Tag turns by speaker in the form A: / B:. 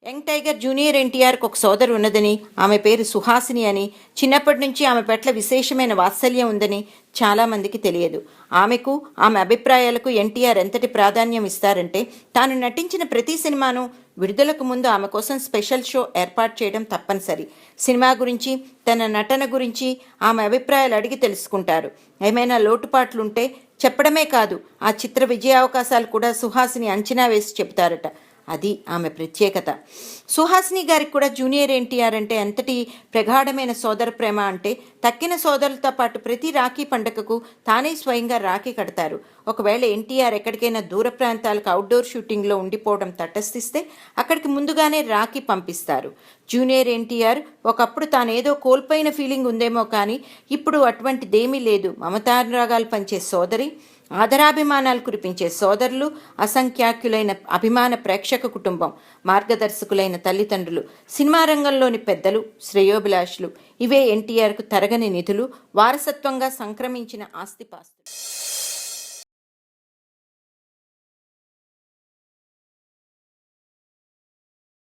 A: Young tiger junior ఎన్టీఆర్కి ఒక సోదరు ఉన్నదని, ఆమె పేరు సుహాసిని అని, చిన్నప్పటి నుంచి ఆమె పట్ల విశేషమైన వాత్సల్యం ఉందని చాలామందికి తెలియదు. ఆమెకు, ఆమె అభిప్రాయాలకు ఎన్టీఆర్ ఎంతటి ప్రాధాన్యం ఇస్తారంటే, తాను నటించిన ప్రతి సినిమాను విడుదలకు ముందు ఆమె కోసం స్పెషల్ షో ఏర్పాటు చేయడం తప్పనిసరి. సినిమా గురించి, తన నటన గురించి ఆమె అభిప్రాయాలు అడిగి తెలుసుకుంటారు. ఏమైనా లోటుపాట్లుంటే చెప్పడమే కాదు, ఆ చిత్ర విజయావకాశాలు కూడా సుహాసిని అంచనా వేసి చెబుతారట. అది ఆమె ప్రత్యేకత. సుహాసిని గారికి కూడా జూనియర్ ఎన్టీఆర్ అంటే ఎంతటి ప్రగాఢమైన సోదర ప్రేమ అంటే, తక్కిన సోదరులతో పాటు ప్రతి రాఖీ పండుగకు తానే స్వయంగా రాఖీ కడతారు. ఒకవేళ ఎన్టీఆర్ ఎక్కడికైనా దూర ప్రాంతాలకు అవుట్డోర్ షూటింగ్లో ఉండిపోవడం తటస్థిస్తే అక్కడికి ముందుగానే రాఖీ పంపిస్తారు. జూనియర్ ఎన్టీఆర్ ఒకప్పుడు తానేదో కోల్పోయిన ఫీలింగ్ ఉందేమో కానీ ఇప్పుడు అటువంటిదేమీ లేదు. మమతానురాగాలు పంచే సోదరి, ఆదరాభిమానాలు కురిపించే సోదరులు, అసంఖ్యాకులైన అభిమాన ప్రేక్షక కుటుంబం, మార్గదర్శకులైన తల్లిదండ్రులు, సినిమా రంగంలోని పెద్దలు, శ్రేయోభిలాషులు, ఇవే ఎన్టీఆర్కు తరగని నిధులు, వారసత్వంగా సంక్రమించిన ఆస్తిపాస్తులు.